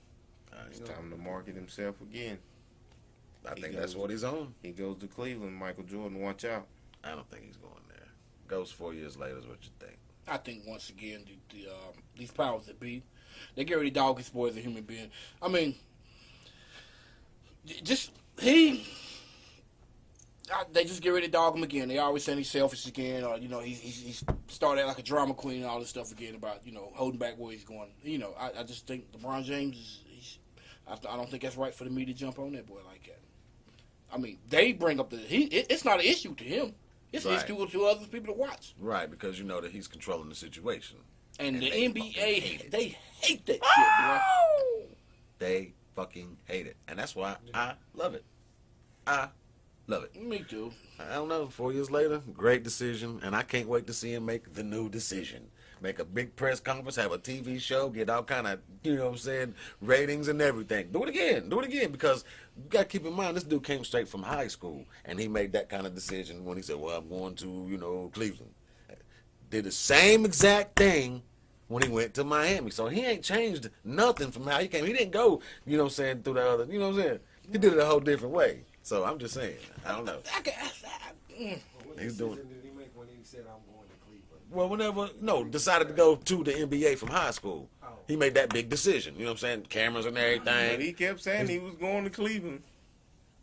Speaker 3: It's time to market himself again.
Speaker 2: I think that's what he's on.
Speaker 3: He goes to Cleveland. Michael Jordan, watch out.
Speaker 2: I don't think he's going there. Goes 4 years later is what you think.
Speaker 4: I think once again, these powers that be, they get ready to dog his boy as a human being. I mean, they just get ready to dog him again. They always saying he's selfish again, or you know, he's started like a drama queen and all this stuff again about holding back where he's going. I just think LeBron James I don't think that's right for the media to jump on that boy like that. I mean, they bring up it's not an issue to him. It's an
Speaker 2: Right.
Speaker 4: issue to other people to watch.
Speaker 2: Right, because you know that he's controlling the situation.
Speaker 4: And the
Speaker 2: they
Speaker 4: NBA,
Speaker 2: fucking hate it.
Speaker 4: they hate that shit, bro.
Speaker 2: They fucking hate it. And that's why I love it. I love it.
Speaker 4: Me too.
Speaker 2: I don't know. 4 years later, great decision. And I can't wait to see him make the new decision. Make a big press conference, have a TV show, get all kind of, you know what I'm saying, ratings and everything. Do it again. Do it again. Because you got to keep in mind, this dude came straight from high school. And he made that kind of decision when he said, well, I'm going to, you know, Cleveland. Did the same exact thing when he went to Miami. So he ain't changed nothing from how he came. He didn't go, you know what I'm saying, through the other, you know what I'm saying? He did it a whole different way. So I'm just saying, I don't know.
Speaker 6: What
Speaker 2: He's doing-
Speaker 6: decision did he make when he said, I'm going to Cleveland?
Speaker 2: Well, decided to go to the NBA from high school.
Speaker 6: Oh.
Speaker 2: He made that big decision. You know what I'm saying? Cameras and
Speaker 3: But
Speaker 2: everything.
Speaker 3: he kept saying he was going to Cleveland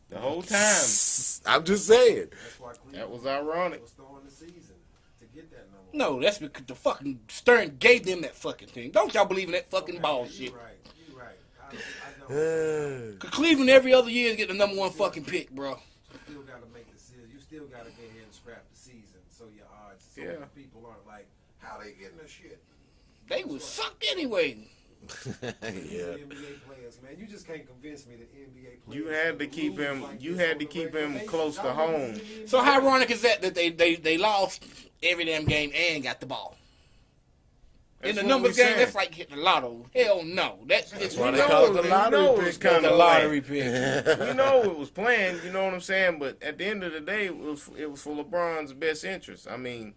Speaker 3: the whole time.
Speaker 2: I'm just saying.
Speaker 6: That's why Cleveland
Speaker 3: That was ironic.
Speaker 6: was throwing the season to get that number.
Speaker 4: No, that's because the fucking Stern gave them that fucking thing. Don't y'all believe in that fucking bullshit?
Speaker 6: You're right. You're right. I know.
Speaker 4: Cause Cleveland every other year get the number one fucking pick, bro.
Speaker 6: You still got to make the season. You still got to go ahead and scrap the season so your odds, so
Speaker 3: Yeah.
Speaker 6: people aren't like, how they getting the shit?
Speaker 4: They was sucked anyway.
Speaker 2: Yeah.
Speaker 6: NBA players, man. You just can't convince me that NBA players.
Speaker 3: You had to
Speaker 6: can
Speaker 3: keep
Speaker 6: lose
Speaker 3: him.
Speaker 6: like
Speaker 3: You
Speaker 6: this
Speaker 3: had
Speaker 6: on
Speaker 3: to
Speaker 6: the
Speaker 3: keep
Speaker 6: regular
Speaker 3: him
Speaker 6: basis.
Speaker 3: close to
Speaker 6: Y'all
Speaker 3: home.
Speaker 6: niggas in the NBA
Speaker 4: So how ironic is that they lost every damn game and got the ball? In
Speaker 3: That's
Speaker 4: the
Speaker 3: what
Speaker 4: numbers
Speaker 3: we
Speaker 4: game,
Speaker 3: said.
Speaker 4: that's like hitting the lotto. Hell no. That's
Speaker 2: why
Speaker 3: You
Speaker 2: they call
Speaker 3: know,
Speaker 2: it the
Speaker 3: you
Speaker 2: lottery
Speaker 3: know
Speaker 2: pick.
Speaker 3: it's kind
Speaker 4: the
Speaker 3: of
Speaker 4: lottery pick.
Speaker 3: We know it was planned. You know what I'm saying? But at the end of the day, it was for LeBron's best interest. I mean,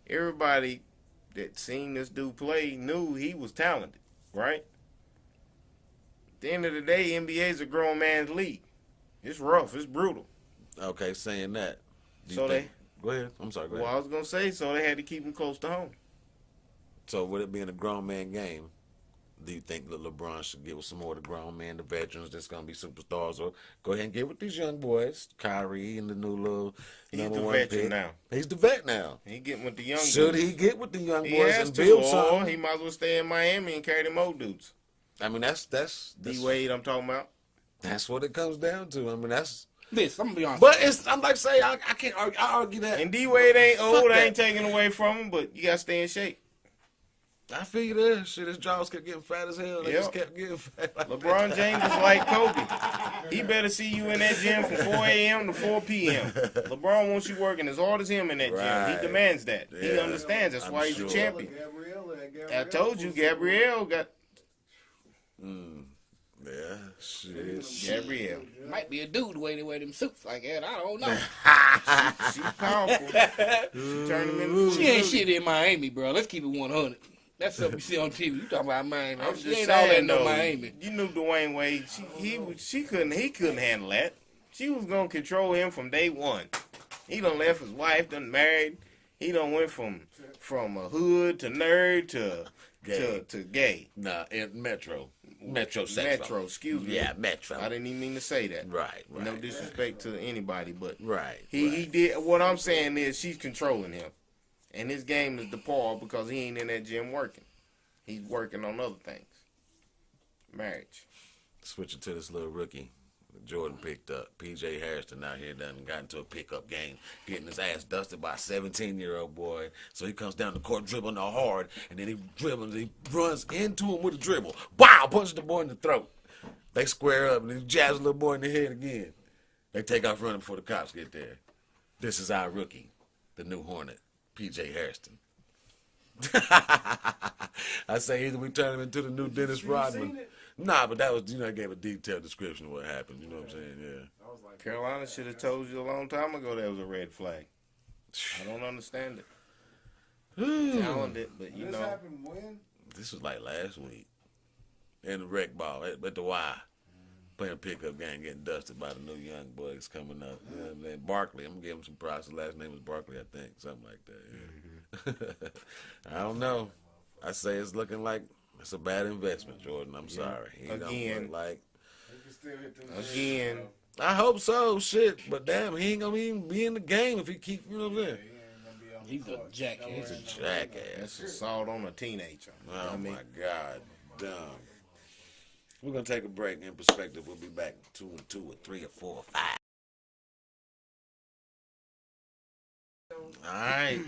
Speaker 3: everybody that seen this dude play knew he was talented, right? At the end of the day, NBA is a grown man's league. It's rough. It's brutal.
Speaker 2: Okay, saying that. Do you
Speaker 3: So
Speaker 2: think- Go ahead. I'm sorry. Go ahead.
Speaker 3: Well, I was gonna say, so they had to keep him close to home.
Speaker 2: So with it being a grown man game, do you think that LeBron should get with some more of the grown men, the veterans that's gonna be superstars, or go ahead and get with these young boys, Kyrie and the new little
Speaker 3: He's
Speaker 2: number
Speaker 3: the
Speaker 2: one
Speaker 3: veteran
Speaker 2: pick?
Speaker 3: now.
Speaker 2: He's the vet now.
Speaker 3: He getting with the young
Speaker 2: Should
Speaker 3: dudes.
Speaker 2: he get with the young
Speaker 3: He
Speaker 2: boys
Speaker 3: has
Speaker 2: and
Speaker 3: to,
Speaker 2: build
Speaker 3: or
Speaker 2: something?
Speaker 3: he might as well stay in Miami and carry them old dudes.
Speaker 2: I mean, that's
Speaker 3: D Wade, I'm talking about.
Speaker 2: that's what it comes down to. I mean, that's.
Speaker 4: This, I'm gonna be honest.
Speaker 2: But I'm like saying I can't argue, I argue that.
Speaker 3: And D Wade ain't old,
Speaker 2: Fuck
Speaker 3: I ain't
Speaker 2: that.
Speaker 3: taking away from him, but you gotta stay in shape.
Speaker 2: I feel you there. Shit, his jaws kept getting fat as hell. They just
Speaker 3: Yep.
Speaker 2: kept getting fat.
Speaker 3: LeBron James is like Kobe. He better see you in that gym from 4 a.m. to 4 p.m. LeBron wants you working as hard as him in that gym.
Speaker 2: Right.
Speaker 3: He demands that. He
Speaker 2: Yeah.
Speaker 3: understands. That's
Speaker 2: I'm
Speaker 3: why he's
Speaker 2: sure.
Speaker 3: a champion.
Speaker 6: Gabrielle,
Speaker 3: I told you, Gabrielle got
Speaker 2: Yeah, shit.
Speaker 3: Gabrielle.
Speaker 4: Might be a dude the way they wear them suits like that. I don't know.
Speaker 3: She's powerful. She turned him into
Speaker 4: She ain't shit in Miami, bro. Let's keep it 100. That's something you see on TV. You talking about Miami?
Speaker 3: I'm
Speaker 4: She
Speaker 3: just
Speaker 4: ain't all that
Speaker 3: saying
Speaker 4: in no
Speaker 3: though.
Speaker 4: Miami.
Speaker 3: You knew Dwayne Wade. He couldn't handle that. She was gonna control him from day one. He done left his wife, done married. He done went from a hood to nerd to
Speaker 2: Gay.
Speaker 3: to gay.
Speaker 2: Nah, in Metro. Metro.
Speaker 3: Excuse me.
Speaker 2: Yeah, Metro.
Speaker 3: I didn't even mean to say that.
Speaker 2: Right,
Speaker 3: No
Speaker 2: right.
Speaker 3: disrespect to anybody, but
Speaker 2: Right.
Speaker 3: he did. What I'm saying is she's controlling him, and his game is DePaul because he ain't in that gym working. He's working on other things. Marriage.
Speaker 2: Switching to this little rookie that Jordan picked up. PJ Harrison out here done got into a pickup game, getting his ass dusted by a 17-year-old boy. So he comes down the court dribbling all hard, and then he dribbles, he runs into him with a dribble. Wow! Punches the boy in the throat. They square up, and he jabs the little boy in the head again. They take off running before the cops get there. This is our rookie, the new Hornet, PJ Harrison. I say either we turn him into the new Dennis Rodman. Nah, but that was, I gave a detailed description of what happened. You know what I'm saying? Yeah.
Speaker 3: Carolina should have told you a long time ago that was a red flag. I don't understand it. Talented, but you
Speaker 6: This
Speaker 3: know.
Speaker 6: happened when?
Speaker 2: This was like last week. In the rec ball at the Y. Playing pickup game, getting dusted by the new young bugs coming up. You know what I mean? Barkley, I'm going to give him some props. The last name was Barkley, I think. Something like that. Yeah. I don't know. I say it's looking like it's a bad investment, Jordan. I'm sorry. He don't
Speaker 3: Again.
Speaker 2: look like.
Speaker 3: Again,
Speaker 2: I hope so, shit. But damn, he ain't gonna even be in the game if he keep, you know what I'm saying?
Speaker 4: He's a jackass.
Speaker 2: He's a jackass.
Speaker 3: that's assault on a teenager.
Speaker 2: Oh
Speaker 3: I mean,
Speaker 2: my God, dumb. We're gonna take a break. In perspective, we'll be back 2 and 2 or 3 or 4 or 5. All right,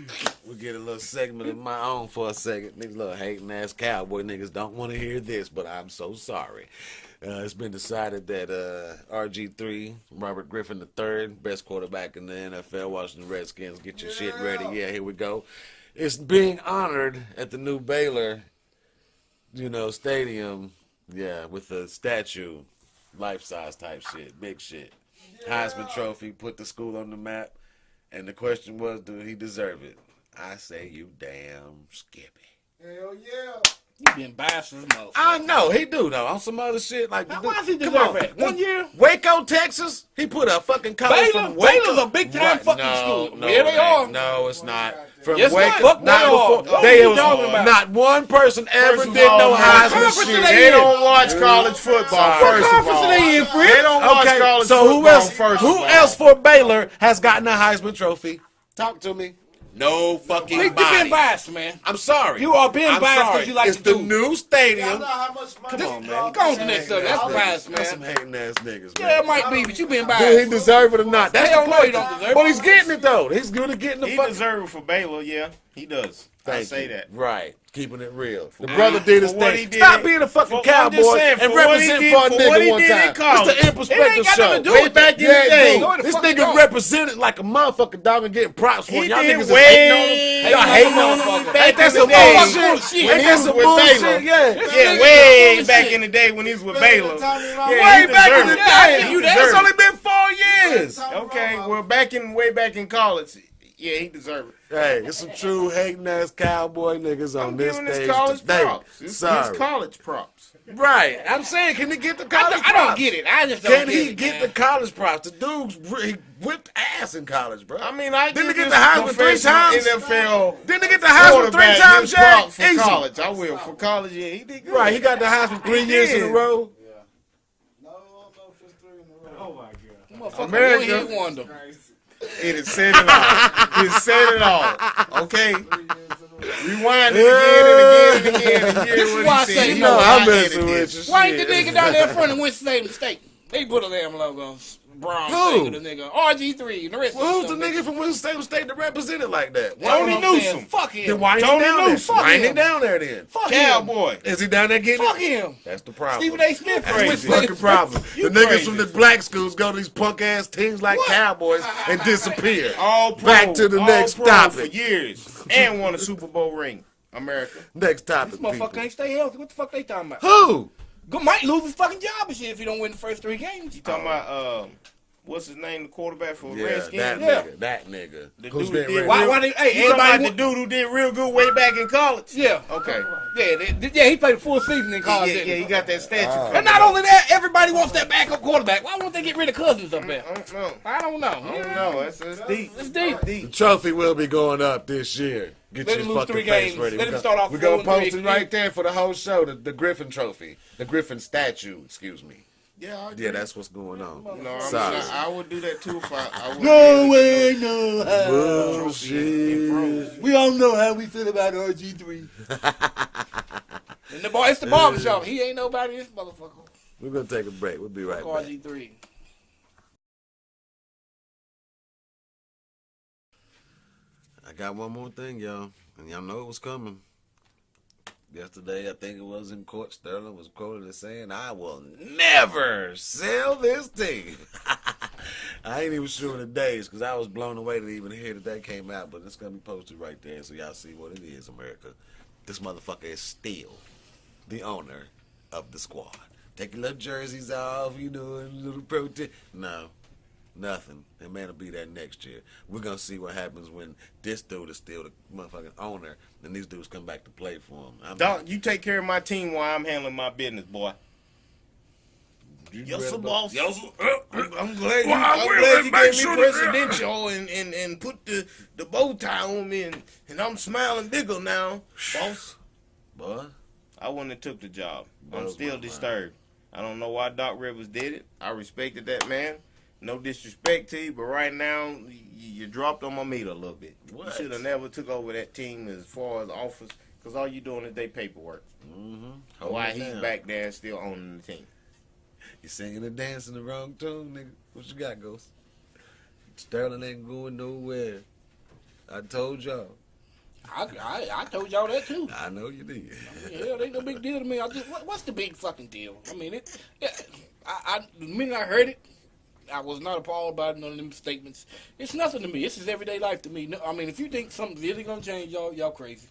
Speaker 2: we'll get a little segment of my own for a second. These little hating ass cowboy niggas don't want to hear this, but I'm so sorry. It's been decided that RG3, Robert Griffin III, best quarterback in the NFL, Washington Redskins, get your shit ready. Yeah, here we go. It's being honored at the new Baylor, stadium. Yeah, with a statue, life-size type shit, big shit. Heisman Trophy, put the school on the map. And the question was, do he deserve it? I say you damn Skippy.
Speaker 6: Hell yeah.
Speaker 4: You been biased as a motherfucker.
Speaker 2: I know, he do though. On some other shit like
Speaker 4: Now, why does he
Speaker 2: come
Speaker 4: deserve
Speaker 2: on.
Speaker 4: it? 1 year?
Speaker 2: Waco, Texas? He put a fucking college from Waco.
Speaker 4: Baylor's a big time fucking school.
Speaker 2: No,
Speaker 4: Yeah, they are.
Speaker 2: No, it's not. From
Speaker 4: Yes,
Speaker 2: Waco.
Speaker 4: fuck they
Speaker 2: not
Speaker 4: are.
Speaker 2: before.
Speaker 4: What
Speaker 2: They
Speaker 4: are you
Speaker 2: was
Speaker 4: talking about?
Speaker 2: not one person ever
Speaker 3: First of
Speaker 2: did
Speaker 3: all,
Speaker 2: no
Speaker 3: man,
Speaker 2: Heisman
Speaker 4: conference
Speaker 2: shit.
Speaker 4: they
Speaker 3: They
Speaker 4: in?
Speaker 3: don't watch college football. First of
Speaker 4: conference
Speaker 3: all,
Speaker 4: are they in, Fred?
Speaker 3: they don't watch
Speaker 2: Okay,
Speaker 3: college
Speaker 2: so
Speaker 3: football.
Speaker 2: who else?
Speaker 3: First
Speaker 2: Who
Speaker 3: of all.
Speaker 2: else for Baylor has gotten a Heisman Trophy? Talk to me. No fucking
Speaker 4: You
Speaker 2: body.
Speaker 4: been biased, man.
Speaker 2: I'm sorry.
Speaker 4: You are being
Speaker 2: I'm
Speaker 4: biased
Speaker 2: sorry.
Speaker 4: 'cause you like
Speaker 2: it's
Speaker 4: to
Speaker 2: the
Speaker 4: do.
Speaker 2: new
Speaker 6: Y'all
Speaker 2: stadium.
Speaker 6: know how much money.
Speaker 2: Come on, man.
Speaker 6: y'all
Speaker 4: Go on to
Speaker 6: pay.
Speaker 4: the next subject. That's biased,
Speaker 2: That's some
Speaker 4: man.
Speaker 2: hating ass niggas,
Speaker 4: Yeah,
Speaker 2: man.
Speaker 4: it might be, but you been
Speaker 2: Do he
Speaker 4: biased.
Speaker 2: deserve it or not? That's
Speaker 4: Hell
Speaker 2: the
Speaker 4: no,
Speaker 2: point.
Speaker 4: he don't deserve it.
Speaker 2: But he's getting it though. He's good at getting the
Speaker 3: He
Speaker 2: fucking.
Speaker 3: deserves it for Baylor, yeah. He does. I
Speaker 2: Thank
Speaker 3: say
Speaker 2: you.
Speaker 3: that.
Speaker 2: Right. Keeping it real. The brother did his
Speaker 3: For what
Speaker 2: thing.
Speaker 3: he did
Speaker 2: Stop
Speaker 3: it-
Speaker 2: being a fucking
Speaker 3: for- I'm just
Speaker 2: cowboy
Speaker 3: saying,
Speaker 2: and
Speaker 3: for what he
Speaker 2: represent
Speaker 3: did-
Speaker 2: for a
Speaker 3: for what
Speaker 2: nigga
Speaker 3: he
Speaker 2: one
Speaker 3: did in
Speaker 2: time.
Speaker 3: college.
Speaker 2: It's the In
Speaker 4: It ain't
Speaker 2: Perspective
Speaker 4: got
Speaker 2: show.
Speaker 4: nothing to do
Speaker 2: Way
Speaker 4: with
Speaker 2: back
Speaker 4: it.
Speaker 2: in the day,
Speaker 4: No, the
Speaker 2: this
Speaker 4: fuck
Speaker 2: nigga
Speaker 4: don't.
Speaker 2: represented like a motherfucker dog and getting props for
Speaker 3: He
Speaker 2: it. Y'all
Speaker 3: did
Speaker 2: niggas is
Speaker 3: way
Speaker 2: hating on him. Y'all hating on him.
Speaker 4: motherfucker.
Speaker 2: Ain't that
Speaker 3: in
Speaker 2: some
Speaker 3: the day.
Speaker 2: bullshit?
Speaker 4: Bullshit.
Speaker 2: Ain't
Speaker 3: When he
Speaker 2: that
Speaker 3: was
Speaker 2: some
Speaker 3: with
Speaker 2: bullshit?
Speaker 3: Baylor.
Speaker 2: Yeah.
Speaker 3: Yeah,
Speaker 4: nigga
Speaker 3: way
Speaker 4: full of
Speaker 3: back
Speaker 4: shit.
Speaker 3: in the day when he was with
Speaker 6: Better
Speaker 3: Baylor.
Speaker 6: than Tommy
Speaker 3: Yeah,
Speaker 6: Ramos.
Speaker 3: he
Speaker 2: Way back in
Speaker 3: deserved
Speaker 2: the
Speaker 3: it.
Speaker 4: Yeah, I give
Speaker 2: day.
Speaker 4: you that.
Speaker 2: It's only been 4 years.
Speaker 3: Okay, well, way back in college, yeah, he deserved it.
Speaker 2: Hey, it's some true hating ass cowboy niggas on
Speaker 3: I'm
Speaker 2: this
Speaker 3: giving his
Speaker 2: stage
Speaker 3: college
Speaker 2: today.
Speaker 3: props. It's
Speaker 2: Sorry.
Speaker 3: college props.
Speaker 2: Right. I'm saying, can he get the college props?
Speaker 4: I don't get it. I just don't
Speaker 2: Can
Speaker 4: get
Speaker 2: he
Speaker 4: it,
Speaker 2: get
Speaker 4: man.
Speaker 2: the college props? The dude's he whipped ass in college, bro.
Speaker 3: I mean, I
Speaker 2: Didn't
Speaker 3: give
Speaker 2: he get
Speaker 3: this
Speaker 2: the Heisman 3
Speaker 3: professional
Speaker 2: times?
Speaker 3: NFL
Speaker 2: Didn't he get the Heisman 3
Speaker 3: quarterback
Speaker 2: times,
Speaker 3: his props
Speaker 2: Jay?
Speaker 3: for
Speaker 2: Easy.
Speaker 3: college. I will for college. Yeah, he did good.
Speaker 2: Right, he got the Heisman 3 years in a
Speaker 3: did.
Speaker 2: row.
Speaker 6: No, I don't know if it's 3 in a row. Oh my god.
Speaker 4: Motherfucker,
Speaker 3: America.
Speaker 4: one hit wonder.
Speaker 3: It has said it all. It said it all. Okay. Rewind it again and again and again and hear
Speaker 4: This is
Speaker 3: what
Speaker 4: why I
Speaker 3: he
Speaker 4: say,
Speaker 3: said.
Speaker 4: you
Speaker 3: You
Speaker 4: know,
Speaker 3: know,
Speaker 2: I'm
Speaker 3: I
Speaker 2: messing
Speaker 3: edited
Speaker 2: with
Speaker 3: this.
Speaker 2: you.
Speaker 4: Why ain't the
Speaker 2: Shit.
Speaker 4: nigga down there in front of Winston State? They put a damn logo. Brown
Speaker 2: Who?
Speaker 4: thing of the nigga. RG3 and the rest
Speaker 2: Well,
Speaker 4: of
Speaker 2: who's the nigga from Winston State that represented like that?
Speaker 3: Tony Newsom.
Speaker 4: Fuck him.
Speaker 2: Then why ain't he
Speaker 3: Tony
Speaker 2: down there?
Speaker 3: Newsom.
Speaker 2: Why ain't he
Speaker 4: him.
Speaker 2: down there then?
Speaker 4: Fuck him.
Speaker 3: Cowboy.
Speaker 2: Is he down there getting
Speaker 4: Fuck
Speaker 2: it?
Speaker 4: him.
Speaker 2: That's the problem.
Speaker 4: Stephen A. Smith.
Speaker 2: That's the
Speaker 3: Crazy.
Speaker 2: fucking problem.
Speaker 3: You
Speaker 2: The niggas
Speaker 3: crazy.
Speaker 2: from the black schools go to these punk ass teams like Cowboys and disappear.
Speaker 3: All pro,
Speaker 2: Back to the
Speaker 3: all
Speaker 2: next
Speaker 3: pro
Speaker 2: topic.
Speaker 3: for years and won a Super Bowl ring. America.
Speaker 2: Next topic,
Speaker 4: This motherfucker
Speaker 2: people.
Speaker 4: can't stay healthy. What the fuck they talking about?
Speaker 2: Who?
Speaker 4: Might lose his fucking job and shit if he don't win the first 3 games.
Speaker 3: You talking about what's his name? The quarterback for
Speaker 2: Yeah,
Speaker 3: Redskins.
Speaker 2: that
Speaker 4: Yeah.
Speaker 2: nigga. That nigga.
Speaker 3: The
Speaker 2: Who's
Speaker 3: dude
Speaker 2: been
Speaker 3: that did
Speaker 2: real-
Speaker 4: Why they, hey,
Speaker 3: You talking about
Speaker 4: everybody.
Speaker 3: the dude who did real good way back in college?
Speaker 4: Yeah.
Speaker 3: Okay.
Speaker 4: Yeah, he played a full season in college.
Speaker 3: Yeah,
Speaker 4: didn't
Speaker 3: yeah,
Speaker 4: he?
Speaker 3: he got that statue.
Speaker 4: And not only that, everybody wants that backup quarterback. Why won't they get rid of Cousins up there?
Speaker 3: I don't know.
Speaker 4: I don't know.
Speaker 3: I don't know. That's deep.
Speaker 4: It's deep.
Speaker 2: The trophy will be going up this year. Get
Speaker 4: Let
Speaker 2: your
Speaker 4: him lose
Speaker 2: fucking
Speaker 4: 3
Speaker 2: face
Speaker 4: games.
Speaker 2: ready.
Speaker 4: Let
Speaker 2: We
Speaker 4: him
Speaker 2: go-
Speaker 4: start off
Speaker 2: We gonna
Speaker 4: 4-3
Speaker 2: post it right there for the whole show. The Griffin trophy, the Griffin statue. Excuse me.
Speaker 3: Yeah,
Speaker 2: Yeah, that's what's going on.
Speaker 3: No, I'm
Speaker 2: Sorry.
Speaker 3: not, I would do that too if I would.
Speaker 4: No way, no how.
Speaker 2: Bullshit.
Speaker 4: We all know how we feel about RG3. And the boy, it's the barbershop. He ain't nobody. This motherfucker.
Speaker 2: We're gonna take a break. We'll be right back.
Speaker 4: RG3.
Speaker 2: I got one more thing, y'all, and y'all know it was coming. Yesterday, I think it was in court, Sterling was quoted as saying, "I will never sell this team." I ain't even sure the days because I was blown away to even hear that came out, but it's going to be posted right there so y'all see what it is, America. This motherfucker is still the owner of the squad. Take your little jerseys off, you know, and a little protest. No. Nothing. That man will be there next year. We're going to see what happens when this dude is still the motherfucking owner and these dudes come back to play for him.
Speaker 3: Doc, you take care of my team while I'm handling my business, boy. Yes, sir, boss. Yes, sir. I'm glad you, I'm glad you gave me presidential and put the bow tie on me and I'm smiling bigger now, boss.
Speaker 2: Boy,
Speaker 3: I wouldn't have took the job. I'm
Speaker 2: Blows
Speaker 3: still
Speaker 2: my mind.
Speaker 3: disturbed. I don't know why Doc Rivers did it. I respected that man. No disrespect to you, but right now you dropped on my meter a little bit.
Speaker 2: What?
Speaker 3: You should have never took over that team as far as office, because all you doing is they paperwork.
Speaker 2: hold
Speaker 3: Why
Speaker 2: it
Speaker 3: he's
Speaker 2: down.
Speaker 3: back there and still owning the team?
Speaker 2: You singing and dancing the wrong tune, nigga. What you got, Ghost? Sterling ain't going nowhere. I told y'all.
Speaker 4: I told y'all that too.
Speaker 2: I know you did.
Speaker 4: Yeah, it ain't no big deal to me. What's the big fucking deal? I mean, the minute I heard it, I was not appalled by none of them statements. It's nothing to me. This is everyday life to me. No, I mean, if you think something's really gonna change, y'all crazy.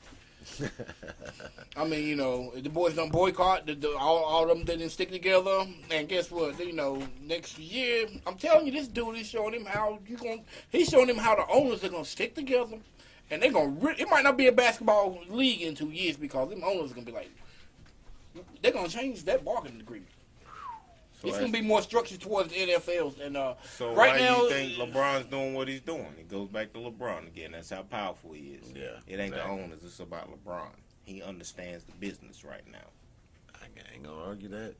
Speaker 4: I mean, you know, the boys done boycott. All of them didn't stick together. And guess what? You know, next year, I'm telling you, this dude is showing him how he's showing him how the owners are gonna stick together. And they're gonna. It might not be a basketball league in 2 years because them owners are gonna be like, they're gonna change that bargaining agreement.
Speaker 3: So
Speaker 4: it's gonna be more structured towards the NFLs. And
Speaker 3: so
Speaker 4: right
Speaker 3: why
Speaker 4: now,
Speaker 3: do you think LeBron's doing what he's doing? It goes back to LeBron again. That's how powerful he is.
Speaker 2: Yeah,
Speaker 3: it ain't
Speaker 2: exactly.
Speaker 3: the owners. It's about LeBron. He understands the business right now.
Speaker 2: I ain't gonna argue that.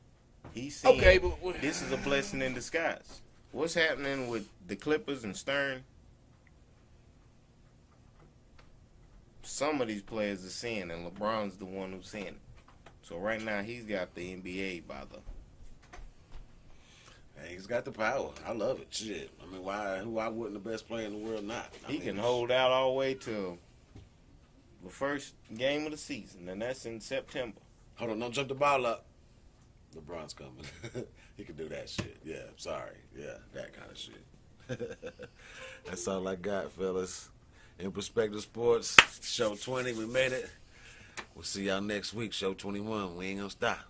Speaker 3: He's seeing,
Speaker 4: okay, but
Speaker 3: this is a blessing in disguise. What's happening with the Clippers and Stern? Some of these players are seeing, and LeBron's the one who's seeing it. So right now, he's got the NBA by the.
Speaker 2: Hey, he's got the power. I love it. Shit. I mean, why wouldn't the best player in the world not?
Speaker 3: He can hold out all the way to the first game of the season, and that's in September.
Speaker 2: Hold on, don't jump the ball up. LeBron's coming. He can do that shit. Yeah, I'm sorry. Yeah, that kind of shit. That's all I got, fellas. In Perspective Sports, show 20, we made it. We'll see y'all next week, show 21. We ain't gonna stop.